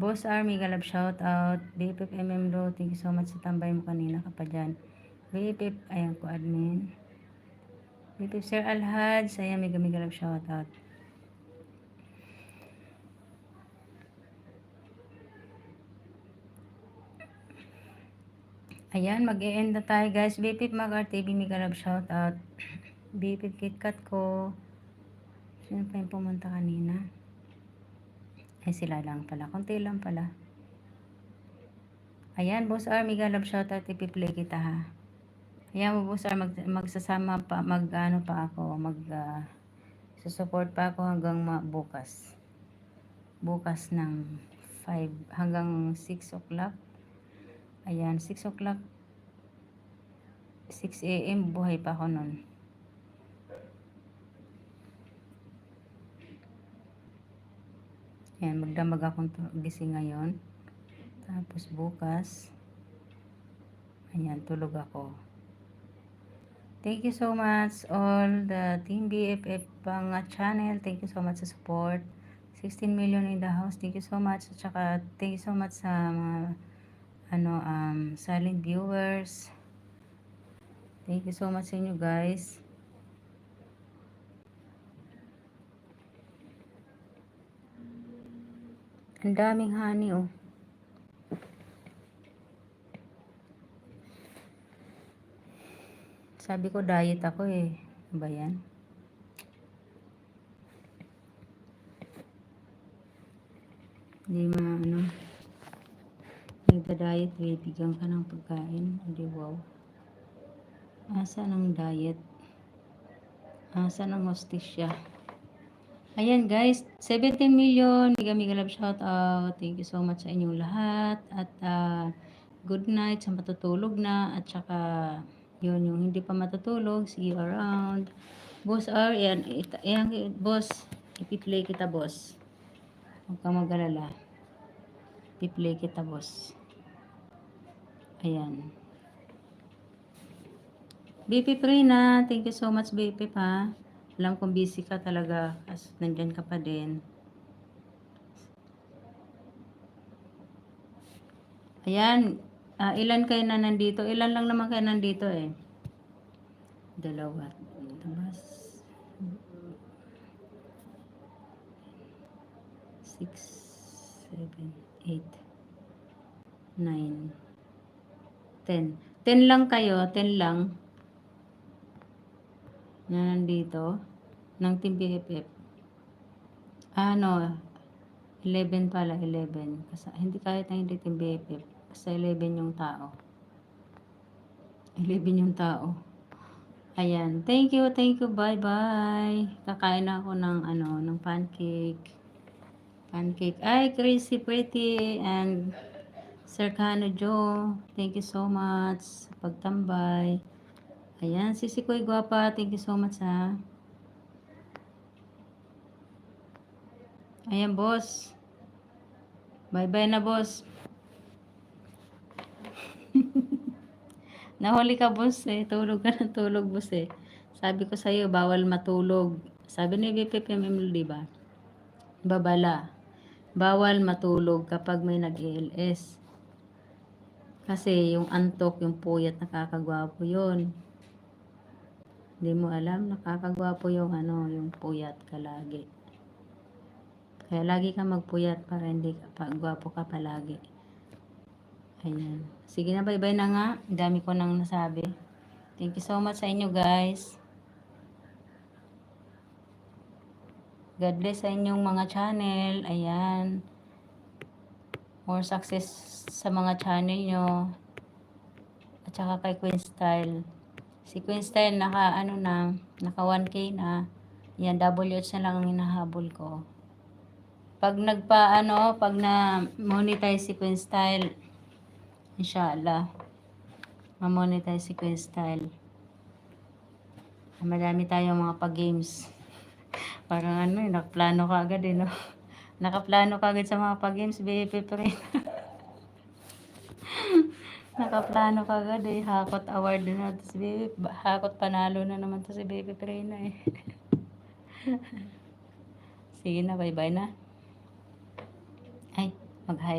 Boss Army Galab, shout out. BFF Lo, thank you so much sa tambay mo kanina ka pa dyan. BFF, ayan ko admin. BFF Sir Alhad, saya Mega Galab, shout out. Ayan, mag-e-end na tayo guys. BFF Mag-RTV, Mega Galab, shout out. BFF KitKat ko. Sino pa yung pumunta kanina? Ay, sila lang pala. Kunti lang pala. Ayan, Boss R, Mega Love, shoutout, ipi-play kita ha. Ayan mo, Boss R, magsasama pa, mag-ano pa ako, susupport pa ako hanggang bukas. Bukas ng 5 hanggang 6 o'clock. Ayan, 6 o'clock, 6 a.m. buhay pa ako nun. Ayan, magdamag akong gising ngayon. Tapos bukas, ayan, tulog ako. Thank you so much all the Team BFF pang channel. Thank you so much sa support. 16 million in the house. Thank you so much. At saka thank you so much sa mga silent viewers. Thank you so much sa inyo guys. Ang daming honey oh. Sabi ko diet ako eh. Ano ba yan? Hindi nagda-diet eh. Bigyan ka ng pagkain. Hindi wow. Asa ng diet? Asa ng hostisya? Ayan guys, 17 million. Mega love shout out. Thank you so much sa inyong lahat. At good night sa matutulog na. At saka yun, yung hindi pa matutulog, see you around. Boss R, yan, boss, ipi-play kita, boss. Huwag ka mag-alala. Ipi-play kita, boss. Ayan. BP Prina, thank you so much, BP pa. Alam kong busy ka talaga, kasi nandyan ka pa din. Ayan, ilan kayo na nandito? Ilan lang naman kayo nandito eh? Dalawa. Tapos, 6, 7, 8, 9, 10. 10 lang kayo, 10 lang. Na nandito. Ng Team BFF. 11 pala, 11. Kasi, hindi kahit na hindi Team BFF. Basta 11 yung tao. 11 yung tao. Ayan. Thank you. Bye-bye. Kakain ako ng pancake. Ay, Crazy Pretty and Sir Kano Joe. Thank you so much sa pagtambay. Ayan, si Sikoy Guapa. Thank you so much ha. Ayan, boss. Bye-bye na, boss. Nahuli ka, boss eh. Tulog ka ng tulog, boss eh. Sabi ko sa'yo, bawal matulog. Sabi ni BPPMM, di ba? Babala. Bawal matulog kapag may nag-ELS. Kasi yung antok, yung puyat, nakakagwapo yun. Hindi mo alam, nakakagwapo yung yung puyat ka lagi. Kaya lagi ka magpuyat para hindi ka gwapo ka palagi. Ayan. Sige na, bye-bye na nga. Dami ko nang nasabi. Thank you so much sa inyo, guys. God bless sa inyong mga channel. Ayan. More success sa mga channel nyo. At saka kay Queen Style. Si Queen Style naka 1K na. Yan, WH na lang ang hinahabol ko. Pag pag na-monetize si Queen Style, inshallah, ma-monetize si Queen Style. Madami tayong mga pag-games. Parang nakaplano ka agad no? Nakaplano ka agad sa mga pag-games, BFF rin. Nakaplano ka agad eh. Hakot award na to si BFF. Hakot panalo na naman to si BFF rin eh. Sige na, bye-bye na. Ay, mag-highlight.